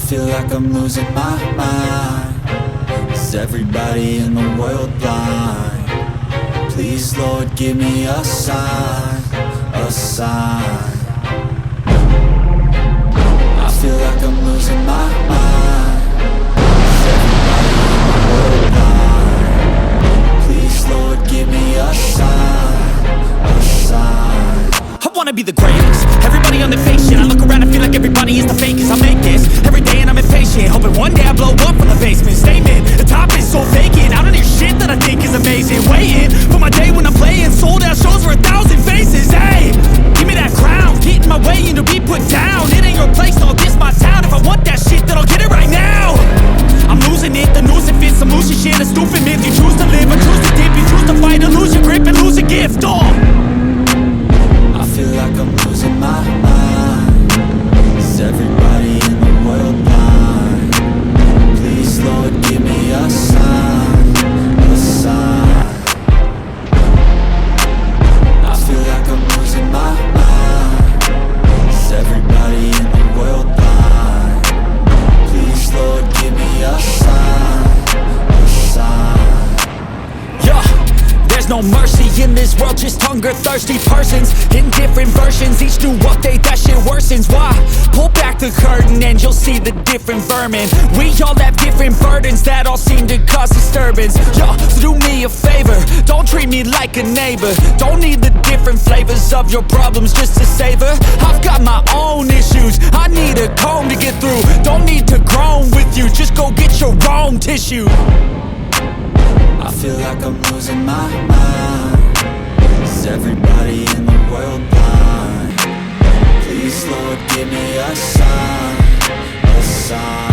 feel like I'm losing my mind. Is everybody in the world blind? Please Lord give me a sign, a sign. I feel like I'm losing my mind. Is everybody in the world blind? Please Lord give me a sign, a sign. I wanna be the greatest. Everybody on their fake shit. I look around and feel like everybody is the fakest. I make this every day and I'm impatient, hoping one day I blow up from the basement. Statement, the top is so vacant. I don't hear shit that I think is amazing. Waiting for my day when I'm playing sold out shows for 1,000 faces. Hey, give me that crown, get in my way and to be put down. It ain't your place, no, this my town. If I want that shit, then I'll get it right now. I'm losing it, the noose it fits. I'm losing shit, a stupid myth. You choose to live or choose to dip. You choose to fight or lose your grip and lose a gift. Oh, I feel like I'm losing my mind. Is everybody in the world blind? Please Lord give me a sign, a sign. I feel like I'm losing my mind. Is everybody in the world blind? Please Lord give me a sign, a sign. yeah. There's no mercy in this world, just hunger-thirsty persons in different versions, each new update, that shit worsens. Why? Pull back the curtain and you'll see the different vermin. We all have different burdens that all seem to cause disturbance. Yo, so do me a favor, don't treat me like a neighbor. Don't need the different flavors of your problems just to savor. I've got my own issues, I need a comb to get through. Don't need to groan with you, just go get your own tissue. I feel like I'm losing my mind. Is everybody in the world blind? Please Lord give me a sign, a sign.